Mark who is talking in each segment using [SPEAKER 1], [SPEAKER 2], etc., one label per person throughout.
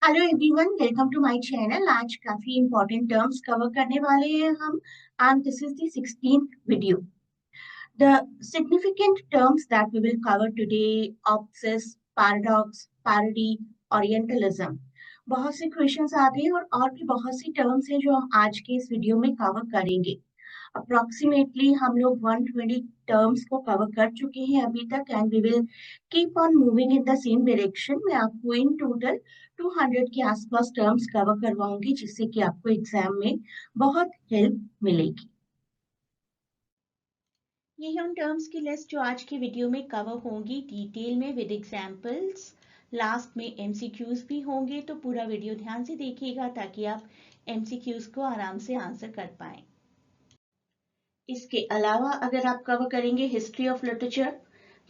[SPEAKER 1] Hello everyone, welcome to my channel. आज काफी important terms cover करने वाले हैं हम, and this is the 16th video. The significant terms that we will cover today: opsis, paradox, parody, orientalism. बहुत से questions आते हैं और भी बहुत सी टर्म्स हैं जो हम आज के इस वीडियो में कवर करेंगे। अप्रोक्सीमेटली हम लोग 120 टर्म्स को कवर कर चुके हैं अभी तक, and we will keep on moving in the same direction. मैं आपको इन टोटल 200 के आसपास टर्म्स कवर करवाऊंगी, जिससे कि आपको एग्जाम में बहुत हेल्प मिलेगी।
[SPEAKER 2] ये है उन टर्म्स की लिस्ट जो आज की वीडियो में कवर होंगी डिटेल में विद एग्जांपल्स। लास्ट में एमसीक्यूज भी होंगे, तो पूरा वीडियो ध्यान से देखिएगा ताकि आप एमसीक्यूज को आराम से आंसर कर पाएं। इसके अलावा अगर आप कवर करेंगे हिस्ट्री ऑफ लिटरेचर,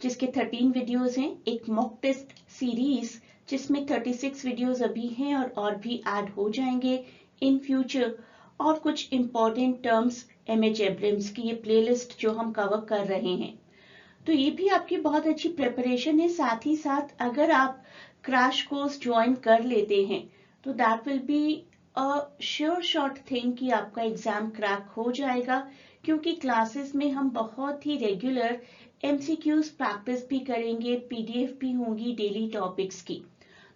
[SPEAKER 2] जिसके 13 वीडियोस हैं, एक मॉक टेस्ट सीरीज जिसमें 36 वीडियोस अभी हैं और भी ऐड हो जाएंगे इन फ्यूचर, और कुछ इंपॉर्टेंट टर्म्स एमएच एब्रम्स की ये प्लेलिस्ट जो हम कवर कर रहे हैं। तो ये भी आपकी बहुत अच्छी प्रिपरेशन है। साथ ही साथ अगर आप क्रैश कोर्स ज्वाइन कर लेते हैं तो that will be a sure shot thing कि आपका एग्जाम क्रैक हो जाएगा, क्योंकि क्लासेस में हम बहुत ही रेगुलर एमसीक्यूज प्रैक्टिस भी करेंगे, पीडीएफ भी होंगी डेली टॉपिक्स की।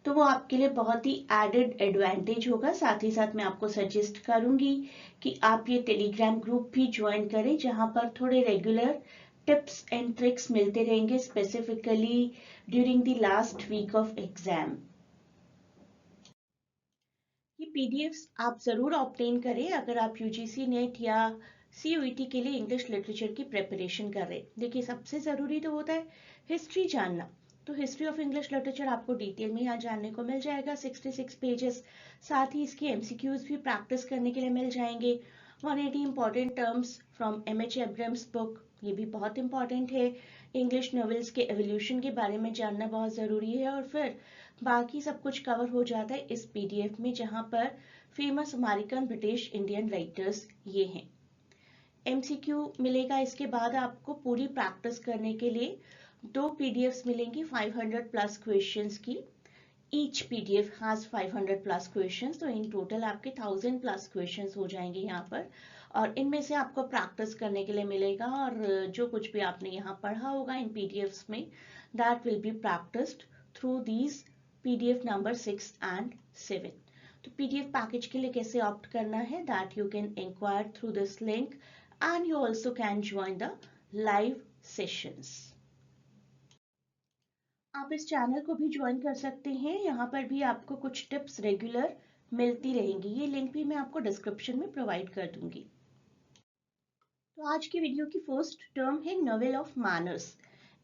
[SPEAKER 2] तो वो आपके लिए बहुत ही एडेड एडवांटेज होगा। साथ ही साथ मैं आपको सजेस्ट करूंगी कि आप ये टेलीग्राम ग्रुप भी ज्वाइन करें, जहां पर थोड़े रेगुलर टिप्स एंड ट्रिक्स मिलते रहेंगे, specifically during the last week of exam. ये पीडीएफ्स आप जरूर ऑब्टेन करें अगर आप यूजीसी नेट या सीयूईटी के लिए इंग्लिश लिटरेचर की प्रिपरेशन कर रहे हैं। देखिए, सबसे जरूरी तो होता है हिस्ट्री जानना। तो हिस्ट्री ऑफ इंग्लिश लिटरेचर आपको डिटेल में यहाँ जानने को मिल जाएगा, 66 पेजेस। साथ ही इसकी एमसीक्यूज भी प्रैक्टिस करने के लिए मिल जाएंगे। 180 important terms from MH Abrams book, ये भी बहुत इंपॉर्टेंट है। इंग्लिश नॉवेल्स के एवोल्यूशन के बारे में जानना बहुत ज़रूरी है। और फिर बाकी सब कुछ कवर हो जाता है इस पीडीएफ में, जहां पर famous American, British, Indian writers ये हैं। एमसीक्यू मिलेगा। इसके बाद आपको पूरी प्रैक्टिस करने के लिए 2 पीडीएफ्स मिलेंगी 500 प्लस क्वेश्चंस की। Each PDF has 500 plus questions, तो इन टोटल आपके 1000 प्लस क्वेश्चंस हो जाएंगे यहाँ पर। और इनमें से आपको प्रैक्टिस करने के लिए मिलेगा, और जो कुछ भी आपने यहाँ पढ़ा होगा इन पीडीएफ्स में, that will be practised through these PDF number 6 and 7। तो पीडीएफ पैकेज के लिए कैसे ऑप्ट करना है, that you can enquire through this link, and you also can join the live sessions. आप इस चैनल को भी ज्वाइन कर सकते हैं, यहाँ पर भी आपको कुछ टिप्स रेगुलर मिलती रहेंगी। ये लिंक भी मैं आपको डिस्क्रिप्शन में प्रोवाइड कर दूंगी। तो आज की वीडियो की फर्स्ट टर्म है नॉवेल ऑफ मैनर्स।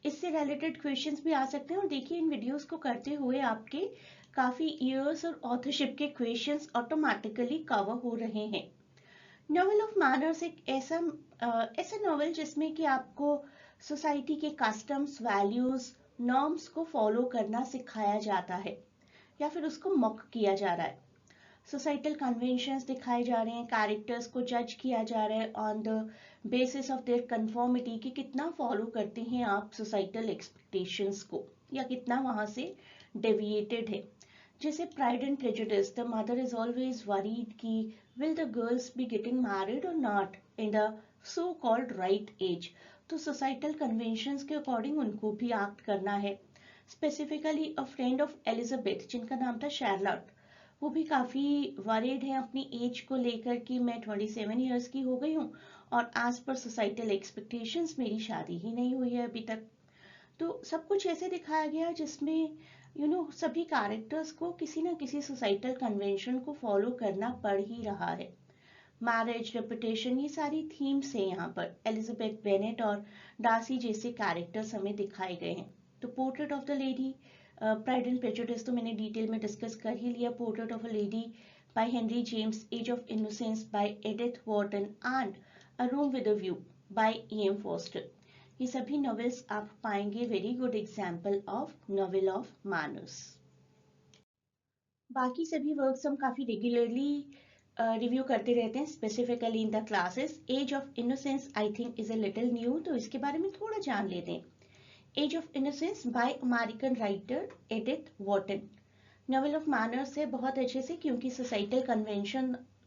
[SPEAKER 2] इससे रिलेटेड क्वेश्चंस भी आ सकते हैं, और देखिए इन वीडियोस को करते हुए आपके काफी ईयर्स और ऑथरशिप के क्वेश्चंस ऑटोमेटिकली कवर हो रहे हैं। नॉवेल ऑफ मैनर्स एक ऐसा नॉवेल जिसमें कि आपको सोसाइटी के कस्टम्स, वैल्यूज, नॉर्म्स को फॉलो करना सिखाया जाता है, या फिर उसको मॉक किया जा रहा है। सोसाइटल कन्वेंशंस दिखाए जा रहे हैं, कैरेक्टर्स को जज किया जा रहा है on the basis of their conformity, कि कितना फॉलो करते हैं आप सोसाइटल एक्सपेक्टेशंस को, या कितना वहां से डेविएटेड है। जैसे Pride and Prejudice, the mother is always worried कि will the girls be getting married और not in the so called right age. तो सोसाइटल कन्वेंशंस के अकॉर्डिंग उनको भी एक्ट करना है। Specifically a friend of Elizabeth, जिनका नाम था शार्लट, वो भी काफी वरीड है अपनी एज को लेकर कि मैं 27 ईयर्स की हो गई हूँ, और एज पर सोसाइटल एक्सपेक्टेशंस मेरी शादी ही नहीं हुई है अभी तक। तो सब कुछ ऐसे दिखाया गया जिसमें सभी कैरेक्टर्स को किसी ना किसी सोसाइटल कन्वेंशन को फॉलो करना पड़ ही रहा है। मैरिज, रेपुटेशन, ये सारी थीम्स हैं यहाँ पर। एलिजाबेथ बेनेट और डार्सी जैसे कैरेक्टर्स हमें दिखाए गए हैं। तो portrait of the lady, pride and prejudice तो मैंने डिटेल में डिस्कस कर ही लिया। Portrait of a lady by Henry James, age of innocence by Edith Wharton, and a room with a view by E.M. Forster, ये सभी novels आप पाएंगे। Very good example of novel of manners. बाकी सभी works हम काफी regularly review करते रहते हैं, specifically in the classes. Age of innocence I think is a little new, तो इसके बारे में थोड़ा जान लेते हैं। Age of innocence by American writer Edith Wharton. Novel of manners है बहुत अच्छे से, क्योंकि सोसाइटल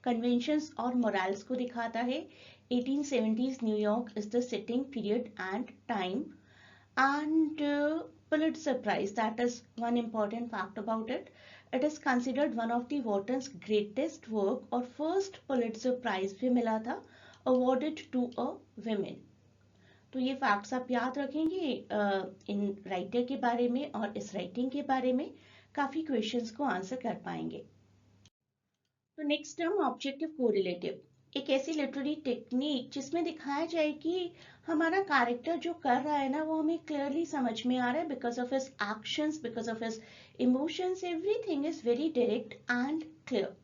[SPEAKER 2] कन्वेंशंस और मोरल्स को दिखाता है। 1870s New York is the setting period and time, and Pulitzer Prize, that is one important fact about it. It is considered one of the Wharton's greatest work, और first Pulitzer Prize भी मिला था awarded to a women. तो ये facts आप याद रखेंगे in writer के बारे में, और इस राइटिंग के बारे में काफी क्वेश्चंस को आंसर कर पाएंगे। तो नेक्स्ट टर्म ऑब्जेक्टिव कोरिलेटिव, एक ऐसी लिटरेरी टेक्निक जिसमें दिखाया जाए कि हमारा कैरेक्टर जो कर रहा है ना वो हमें क्लियरली समझ में आ रहा है, because of his actions, because of his emotions, everything is very direct and clear.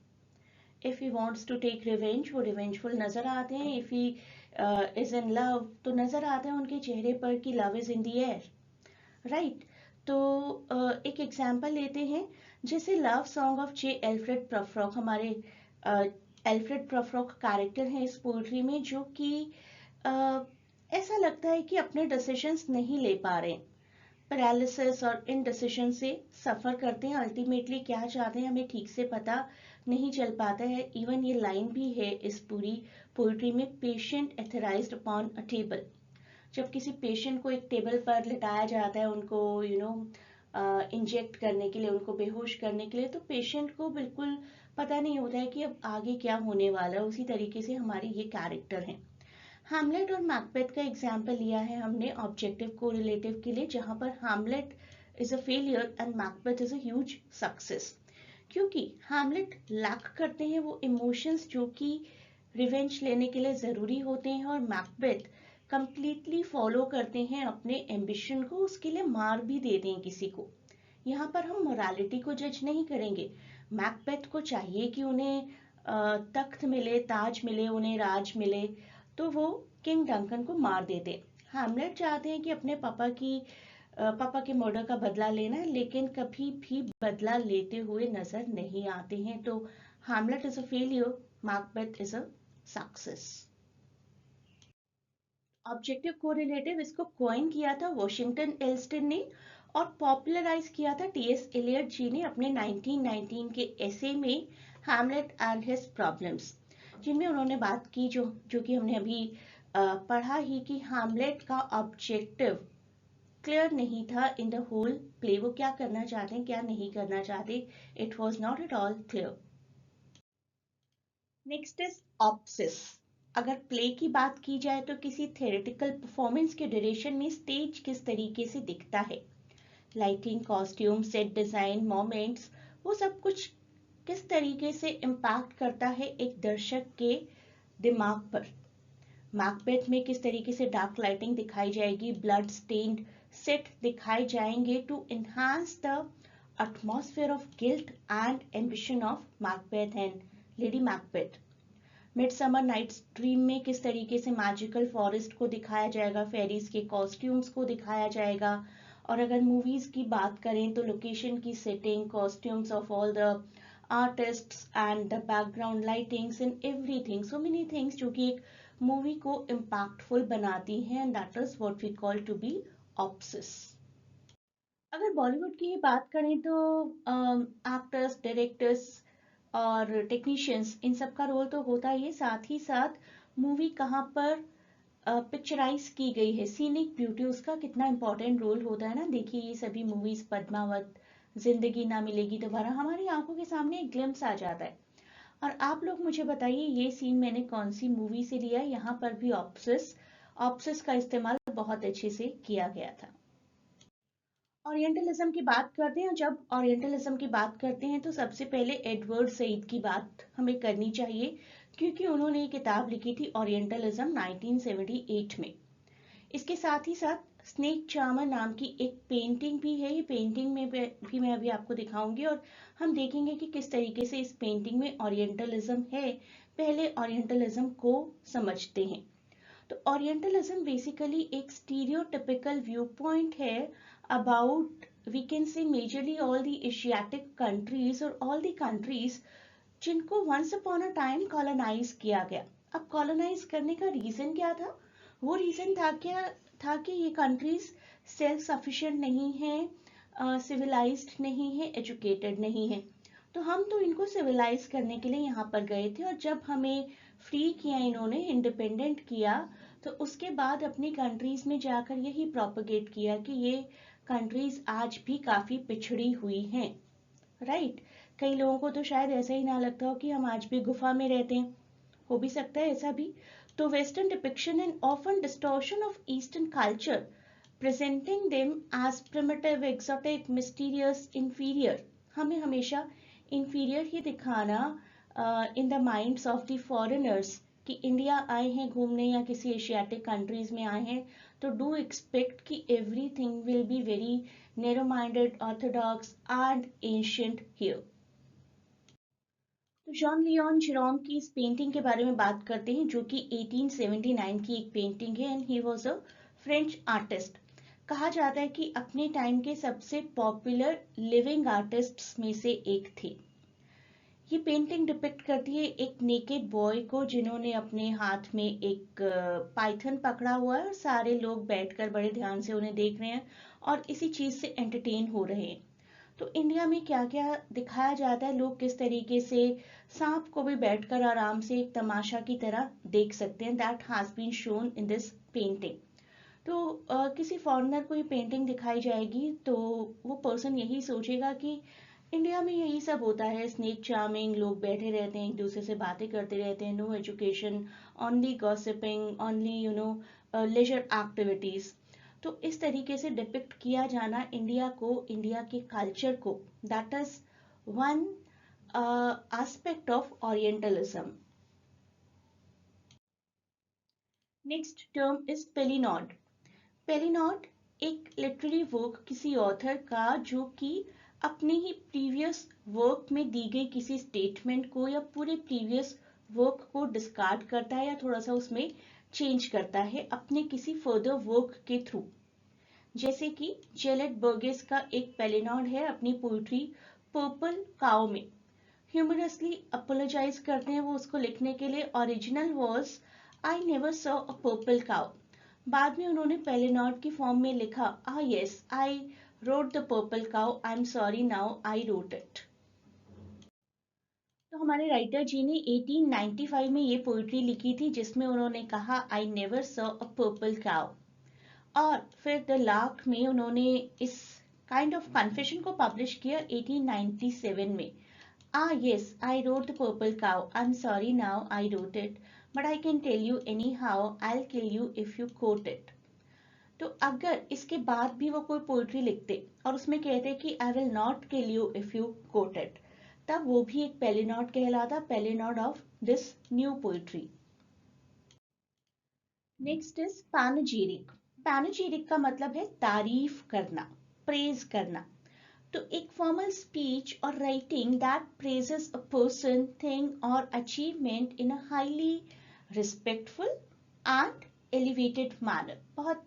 [SPEAKER 2] If he wants to take revenge, वो रिवेंजफुल नजर आते हैं। If he is in love, तो नजर आता है उनके चेहरे पर कि love is in the air, right. तो एक एग्जाम्पल लेते हैं, जैसे love song of J Alfred Prufrock. हमारे एल्फ्रेड प्रफरॉक कैरेक्टर हैं इस पोएट्री में, जो कि ऐसा लगता है कि अपने डिसीजंस नहीं ले पा रहे, पैरालिसिस और इनडिसीजन से सफर करते हैं। अल्टीमेटली क्या चाहते हैं हमें ठीक से पता नहीं चल पाता है। इवन ये लाइन भी है इस पूरी पोएट्री में, पेशेंट एथराइज्ड अपॉन अ टेबल। जब किसी पेशेंट को एक टेबल पर लिटाया जाता है उनको इंजेक्ट करने के लिए, उनको बेहोश करने के लिए, तो पेशेंट को बिल्कुल पता नहीं होता है कि अब आगे क्या होने वाला है। उसी तरीके से हमारे ये कैरेक्टर हैं। हैमलेट और मैकबेथ का एग्जाम्पल लिया है हमने ऑब्जेक्टिव कोरिलेटिव के लिए, जहां पर Hamlet is a failure and Macbeth is a huge success. क्योंकि हैमलेट लैक करते हैं वो इमोशंस जो कि रिवेंज लेने के लिए जरूरी होते हैं, और मैकबेथ कंप्लीटली फॉलो करते हैं अपने एम्बिशन को, उसके लिए मार भी देते हैं किसी को। यहाँ पर हम मोरालिटी को जज नहीं करेंगे। मैकबेथ को चाहिए कि उन्हें तख्त मिले, ताज मिले, उन्हें राज मिले, तो वो किंग डंकन को मार देते। हैमलेट चाहते हैं कि अपने पापा के मर्डर का बदला लेना है, लेकिन कभी भी बदला लेते हुए नजर नहीं आते हैं। तो Hamlet is a failure, Macbeth is a success. Objective correlative, इसको कॉइन किया था वॉशिंगटन एल्स्टन ने, और पॉपुलराइज किया था टीएस एलियट जी ने अपने 1919 के एसे में हैमलेट एंड हिज प्रॉब्लम्स, जिनमें उन्होंने बात की जो कि हमने अभी पढ़ा ही, कि हैमलेट का ऑब्जेक्टिव क्लियर नहीं था इन द होल प्ले। वो क्या करना चाहते हैं, क्या नहीं करना चाहते, it was not at all clear. Next is opsis. अगर प्ले की बात की जाए तो किसी थेरेटिकल परफॉर्मेंस के ड्यूरेशन में स्टेज किस तरीके से दिखता है, lighting, costume, set design, moments, वो सब कुछ किस तरीके से इम्पैक्ट करता है एक दर्शक के दिमाग पर। मैकबेथ में किस तरीके से डार्क लाइटिंग दिखाई जाएगी, ब्लड स्टेन्ड सेट दिखाए जाएंगे to enhance the atmosphere of guilt and ambition of Macbeth and lady Macbeth. Midsummer night's dream में किस तरीके से मैजिकल फॉरेस्ट को दिखाया जाएगा, फेरीज के कॉस्ट्यूम्स को दिखाया जाएगा। और अगर मूवीज की बात करें तो लोकेशन की setting, costumes of all the artists and the background lightings and everything, so many things जो कि एक मूवी को इम्पैक्टफुल बनाती हैं, and that is what we call to be opsis. अगर बॉलीवुड की बात करें तो एक्टर्स, डायरेक्टर्स और टेक्नीशियंस, इन सब का रोल तो होता ही है, साथ ही साथ मूवी कहाँ पर पिक्चराइज की गई है, सीनिक ब्यूटी, उसका कितना इंपॉर्टेंट रोल होता है ना। देखिए ये सभी मूवीज, पद्मावत, जिंदगी ना मिलेगी दोबारा, हमारी आंखों के सामने एक ग्लिम्स आ जाता है। और आप लोग मुझे बताइए ये सीन मैंने कौन सी मूवी से लिया है। यहाँ पर भी ऑप्सिस का इस्तेमाल बहुत अच्छे से किया गया था। ओरिएंटलिज्म की बात करते हैं। जब ओरिएंटलिज्म की बात करते हैं तो सबसे पहले एडवर्ड सईद की बात हमें करनी चाहिए, क्योंकि उन्होंने एक किताब लिखी थी ओरिएंटलिज्म 1978 में। इसके साथ ही साथ स्नेक चार्मर नाम की एक पेंटिंग भी है। ये पेंटिंग में भी मैं अभी आपको दिखाऊंगी, और हम देखेंगे कि किस तरीके से इस पेंटिंग में ओरिएंटलिज्म है। पहले ओरिएंटलिज्म को समझते हैं। तो ओरिएंटलिज्म बेसिकली एक स्टीरियोटिपिकल व्यू पॉइंट है about, we can say majorly all the Asiatic countries, और ऑल द कंट्रीज जिनको once upon a time colonise किया गया। अब कॉलोनाइज करने का रीजन क्या था? वो रीजन था कि ये कंट्रीज सेल्फ सफिशिएंट नहीं है, सिविलाइज्ड नहीं है, एजुकेटेड नहीं है। तो हम तो इनको सिविलाइज करने के लिए यहाँ पर गए थे, और जब हमें फ्री किया इन्होंने, इंडिपेंडेंट किया, तो उसके बाद अपनी कंट्रीज में जाकर यही प्रोपगेट किया कि ये कंट्रीज आज भी काफी पिछड़ी हुई हैं। राइट। कई लोगों को तो शायद ऐसा ही ना लगता हो कि हम आज भी गुफा में रहते हैं, हो भी सकता है ऐसा भी। तो western depiction and often distortion of eastern culture presenting them as primitive, exotic, mysterious, inferior, हमें हमेशा inferior ही दिखाना in the minds of the foreigners कि इंडिया आए हैं घूमने या किसी एशियाटिक कंट्रीज में आए हैं, तो डू एक्सपेक्ट कि everything will be very narrow minded, Orthodox and ancient here. तो जॉन लियोन जेरोम की इस पेंटिंग के बारे में बात करते हैं, जो कि 1879 की एक पेंटिंग है, and he was a French artist. कहा जाता है कि अपने टाइम के सबसे पॉपुलर लिविंग आर्टिस्ट्स में से एक थे। ये पेंटिंग डिपिक्ट करती है एक नेकेड बॉय को, जिन्होंने अपने हाथ में एक पाइथन पकड़ा हुआ है, और सारे लोग बैठकर बड़े ध्यान से उन्हें देख रहे हैं और इसी चीज से एंटरटेन हो रहे हैं। तो इंडिया में क्या क्या दिखाया जाता है, लोग किस तरीके से सांप को भी बैठकर आराम से एक तमाशा की तरह देख सकते हैं, that has been shown in this painting. तो किसी फॉरेनर को ये पेंटिंग दिखाई जाएगी तो वो पर्सन यही सोचेगा कि इंडिया में यही सब होता है, स्नेक चार्मिंग, लोग बैठे रहते हैं, एक दूसरे से बातें करते रहते हैं, no education, only gossiping, only leisure activities. तो इस तरीके से डिपिक्ट किया जाना इंडिया को, इंडिया के कल्चर को, that is one aspect of orientalism. Next term is palinode. Palinode एक लिटरेरी वर्क किसी ऑथर का जो कि अपने ही प्रीवियस वर्क में दी गई किसी स्टेटमेंट को या पूरे प्रीवियस वर्क को डिस्कार्ड करता है या थोड़ा सा उसमें चेंज करता है अपने किसी फर्दर वर्क के थ्रू। जैसे कि जेलेट बर्गेस का एक पेलिनॉड है अपनी पोइट्री पर्पल काउ में। ह्यूमरसली अपोलोजाइज करते हैं वो उसको लिखने के लिए। Original was I never saw a purple cow. बाद में उन्होंने पेलिनॉड की फॉर्म में लिखा, yes I wrote the purple cow, I am sorry now I wrote it. तो हमारे राइटर जी ने 1895 में ये पोइट्री लिखी थी, जिसमें उन्होंने कहा I never saw a purple cow. और फिर द लार्क में उन्होंने इस काइंड ऑफ कन्फेशन को पब्लिश किया 1897 में। Yes, I wrote the purple cow. I'm sorry now I wrote it. But I can tell you anyhow, I'll kill you if you quote it. तो अगर इसके बाद भी वो कोई पोइट्री लिखते और उसमें कहते कि I will not kill you if you quote it, तब वो भी एक पेलिनॉड कहलाता, palinode of this new poetry. Next is panegyric. Panegyric का मतलब है तारीफ करना, प्रेज करना। तो एक फॉर्मल स्पीच और writing that praises a person, thing और achievement in a highly respectful and elevated manner. बहुत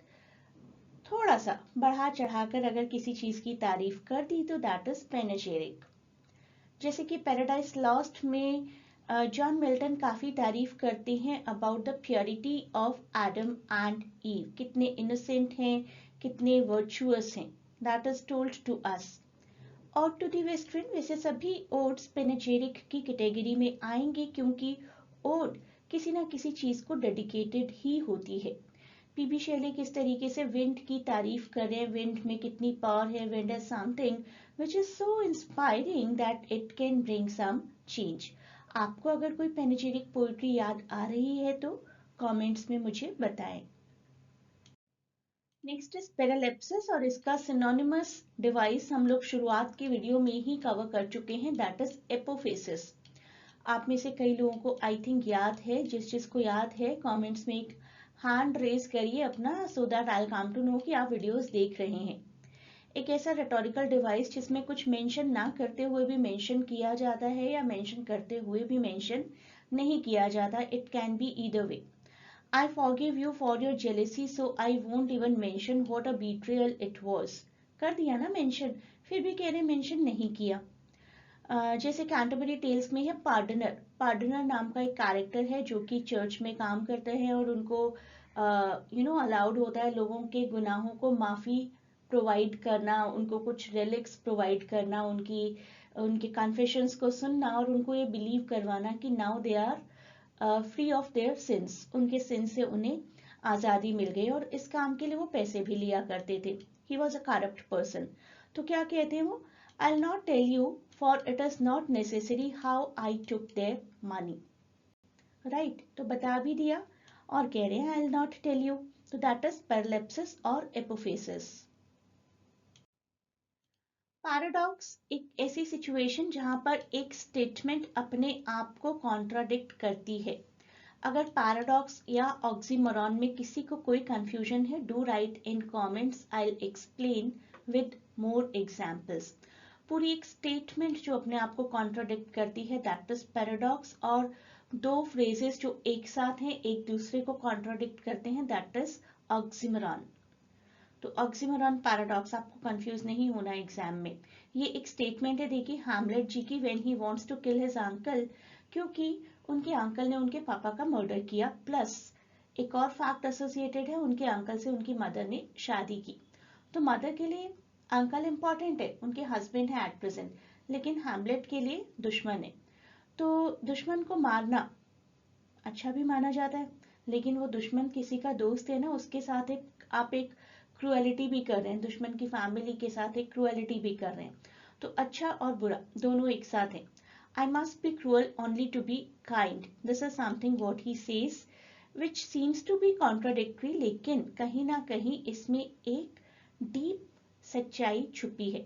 [SPEAKER 2] थोड़ा सा बढ़ा चढ़ाकर अगर किसी चीज की तारीफ कर दी तो दैट इज पैनेजेरिक। जैसे कि पैराडाइज लॉस्ट में जॉन मिल्टन काफी तारीफ करते हैं about the purity of Adam and Eve, कितने इनोसेंट हैं, कितने वर्चुअस हैं, that is told to us. और टू दी वेस्टर्न, वैसे सभी ओड्स पेनेजेरिक की कैटेगरी में आएंगे, क्योंकि ओड किसी ना किसी चीज को डेडिकेटेड ही होती है। पीबी शेले किस तरीके से विंड की तारीफ कर रहे हैं, विंड में कितनी पावर है, wind is something which is so inspiring that it can bring some change. आपको अगर कोई पेनेजेरिक पोइट्री याद आ रही है तो कमेंट्स में मुझे बताएं। नेक्स्ट इज पैरालेप्सिस, और इसका सिनोनिमस डिवाइस हम लोग शुरुआत की वीडियो में ही कवर कर चुके हैं, दैट इज एपोफेसिस। आप में से कई लोगों को आई थिंक याद है, जिसको याद है कमेंट्स में एक हैंड रेज करिए अपना, so that I come to know कि आप वीडियोस देख रहे हैं। एक ऐसा रेटोरिकल डिवाइस जिसमें कुछ मेंशन ना करते हुए भी मेंशन किया जाता है या मेंशन करते हुए भी मेंशन नहीं किया जाता, it can be either way. I forgive you for your jealousy, so I won't even mention what a betrayal it was. कर दिया ना मेंशन, फिर भी कह रहे मेंशन नहीं किया। जैसे कैंटरबरी टेल्स में है पार्डनर। पार्डनर नाम का एक कैरेक्टर है जो कि चर्च में काम करते हैं और उनको अलाउड होता है लोगों के गुनाहों को माफी प्रोवाइड करना, उनको कुछ रिलिक्स प्रोवाइड करना, उनके कन्फेशंस को सुनना और उनको ये बिलीव करवाना कि now they are free of their sins, उनके सिंस से उन्हें आज़ादी मिल गई। और इस काम के लिए वो पैसे भी लिया करते थे। He was a corrupt person. तो क्या कहते हैं वो, I will not tell you for it is not necessary how I took their money. Right, तो बता भी दिया और कह रहे हैं I will not tell you. तो दैट इज पैरालेप्सिस और एपोफेसिस। पैराडॉक्स एक ऐसी सिचुएशन जहां पर एक स्टेटमेंट अपने आप को कॉन्ट्राडिक्ट करती है। अगर पैराडॉक्स या ऑक्सीमोरॉन में किसी को कोई कंफ्यूजन है, do right in comments, I will explain with more examples. पूरी एक स्टेटमेंट जो अपने आप को कॉन्ट्राडिक्ट करती है, दैट इज पैराडॉक्स। और दो फ्रेजेस जो एक साथ हैं, एक दूसरे को कॉन्ट्राडिक्ट करते हैं, दैट इज ऑक्सीमोरॉन। तो ऑक्सीमोरॉन पैराडॉक्स, आपको कंफ्यूज नहीं होना एग्जाम में। ये एक स्टेटमेंट है, देखिए, हैमलेट जी की, when he wants to kill his uncle, क्योंकि उनके अंकल ने उनके पापा का मर्डर किया। प्लस एक और फैक्ट एसोसिएटेड है, उनके अंकल से उनकी मदर ने शादी की। तो मदर के लिए अंकल इंपॉर्टेंट है, उनके हस्बैंड है एट प्रेजेंट, लेकिन हैमलेट के लिए दुश्मन है। तो दुश्मन को मारना अच्छा भी माना जाता है, लेकिन वो दुश्मन किसी का दोस्त है ना, उसके साथ आप एक क्रुएलिटी भी कर रहे हैं, दुश्मन की फैमिली के साथ एक क्रुएलिटी भी कर रहे हैं। तो अच्छा और बुरा दोनों एक साथ हैं। I must be cruel only to be kind, this is something what he says which seems to be contradictory, लेकिन कहीं ना कहीं इसमें एक डीप सच्चाई छुपी है।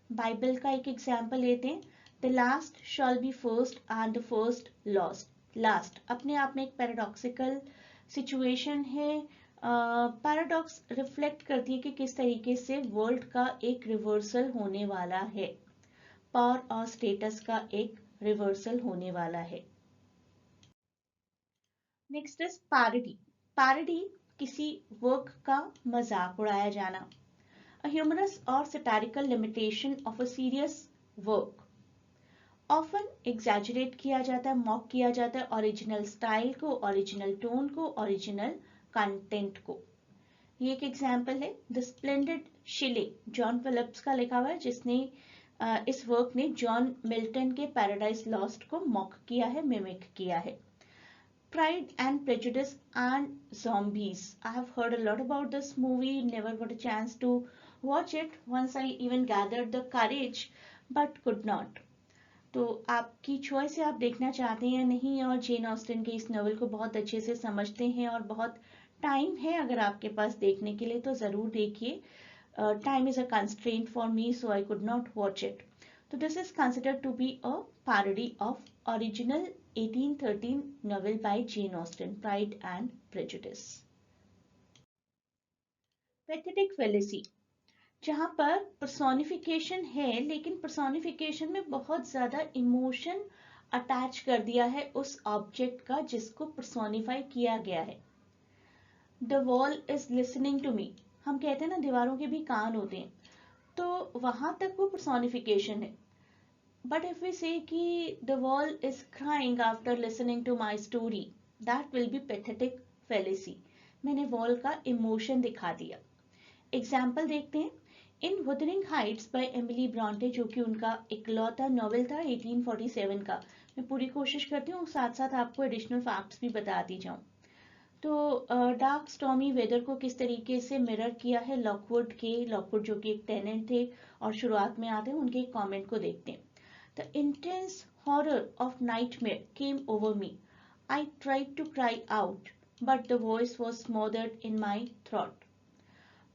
[SPEAKER 2] बाइबल का एक एग्जाम्पल लेते हैं, the last shawl B first and the first lost. Last अपने आप में एक पैराडॉक्सिकल सिचुएशन है। पैराडॉक्स रिफ्लेक्ट करती है कि किस तरीके से वर्ल्ड का एक रिवर्सल होने वाला है, पावर और स्टेटस का एक रिवर्सल होने वाला है। Next is parody. पैरोडी किसी वर्क का मजाक उड़ाया जाना, अ ह्यूमरस और satirical limitation of a serious work. Often exaggerate किया जाता है, मॉक किया जाता है ओरिजिनल स्टाइल को, ओरिजिनल टोन को, ओरिजिनल कंटेंट को। ये एक एग्जाम्पल है, the Splendid Shilling, John Philips का लिखा हुआ है, जिसने इस वर्क ने जॉन मिल्टन के पैराडाइज लॉस्ट को मॉक किया है, मिमिक किया है। Pride and prejudice and zombies. I have heard a lot about this movie, never got a chance to watch it. Once I even gathered the courage but could not. तो आपकी choice है, आप देखना चाहते हैं या नहीं। और जेन ऑस्टिन के इस नॉवल को बहुत अच्छे से समझते हैं और बहुत टाइम है अगर आपके पास देखने के लिए, तो ज़रूर देखिए। Time is a constraint for me, so I could not watch it. तो this is considered to be a parody of original 1813 novel by Jane Austen, Pride and Prejudice. Pathetic fallacy, जहां पर पर्सोनिफिकेशन है, लेकिन personification में बहुत ज्यादा emotion attach कर दिया है उस ऑब्जेक्ट का जिसको पर्सोनिफाई किया गया है। The wall is listening to me, हम कहते हैं ना दीवारों के भी कान होते हैं, तो वहां तक वो पर्सोनिफिकेशन है। बट इफ वी से कि the wall is crying after listening to my story, that will be pathetic fallacy. मैंने वॉल का इमोशन दिखा दिया। एग्जाम्पल देखते हैं, in Wuthering Heights by Emily Bronte, जो कि उनका इकलौता नॉवेल था 1847 का। मैं पूरी कोशिश करती हूँ साथ साथ आपको एडिशनल फैक्ट्स भी बताती जाऊँ। तो डार्क स्टॉर्मी वेदर को किस तरीके से मिरर किया है लॉकवुड जो कि एक टेनेंट थे और शुरुआत में आते हैं, उनके एक कॉमेंट को देखते हैं। The intense horror of nightmare came over me, I tried to cry out but the voice was smothered in my throat.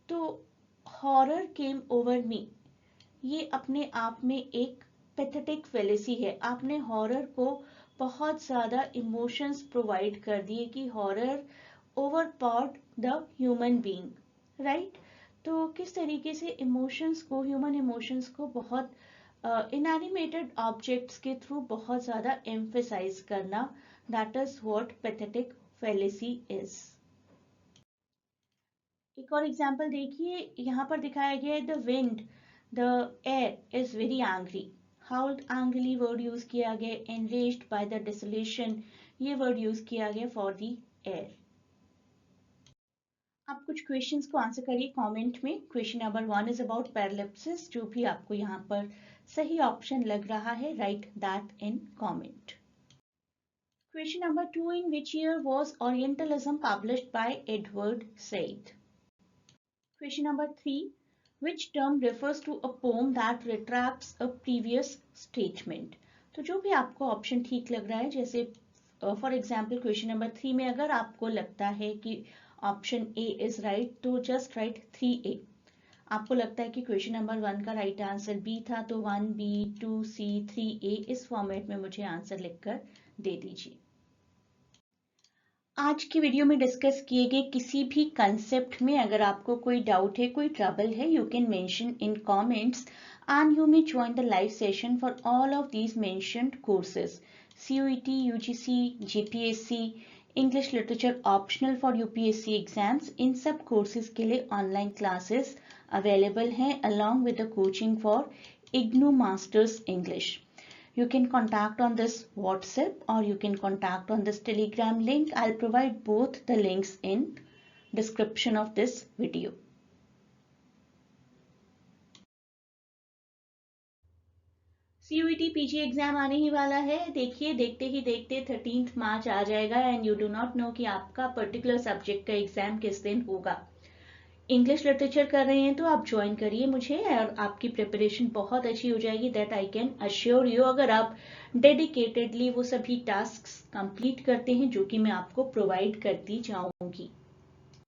[SPEAKER 2] तो हॉरर केम ओवर मी, ये अपने आप में एक पैथेटिक फेलिसी है। आपने हॉरर को बहुत ज्यादा इमोशंस प्रोवाइड कर दिए कि horror overpowered the human being, right. तो किस तरीके से इमोशंस को, ह्यूमन इमोशंस को बहुत इनएनिमेटेड ऑब्जेक्ट्स के थ्रू बहुत ज्यादा एम्फेसाइज करना, that is what pathetic fallacy is. एक और एग्जाम्पल देखिए, यहाँ पर दिखाया गया है the wind, the air is very angry. Howled angrily word use किया गया, एनरेज्ड बाय द डेसोलेशन ये वर्ड यूज किया गया फॉर द एयर। आप कुछ क्वेश्चंस को आंसर करिए कमेंट में। Question number 1 is about paralipsis. जो भी आपको यहाँ पर सही ऑप्शन लग रहा है, right that in comment. Question number 2, in which year was Orientalism published by Edward Said? Question number 3, which term refers to a poem that retracts a previous statement? तो जो भी आपको ऑप्शन ठीक लग रहा है, जैसे फॉर एग्जाम्पल क्वेश्चन नंबर 3 में अगर आपको लगता है कि ऑप्शन ए इज राइट तो जस्ट राइट 3A। आपको लगता है कि क्वेश्चन नंबर 1 का राइट आंसर बी था तो 1B 2C 3A इस फॉर्मेट में मुझे आंसर लिखकर दे दीजिए। आज की वीडियो में डिस्कस किए गए किसी भी कंसेप्ट में अगर आपको कोई डाउट है, कोई ट्रबल है, you can mention in comments and you may join the live session for all of these mentioned courses: CUET, UGC, GPSC, English Literature optional for UPSC exams। इन सब कोर्सेज के लिए ऑनलाइन क्लासेस अवेलेबल हैं along with the coaching for IGNOU Masters English। You can contact on this WhatsApp or you can contact on this Telegram link. I'll provide both the links in description of this video. CUET PG exam आने ही वाला है। देखिए देखते ही देखते 13 मार्च आ जाएगा and you do not know कि आपका particular subject का एग्जाम किस दिन होगा। इंग्लिश लिटरेचर कर रहे हैं तो आप ज्वाइन करिए मुझे और आपकी प्रिपरेशन बहुत अच्छी हो जाएगी, that I can assure you, अगर आप डेडिकेटेडली वो सभी टास्क्स कंप्लीट करते हैं जो कि मैं आपको प्रोवाइड करती जाऊंगी।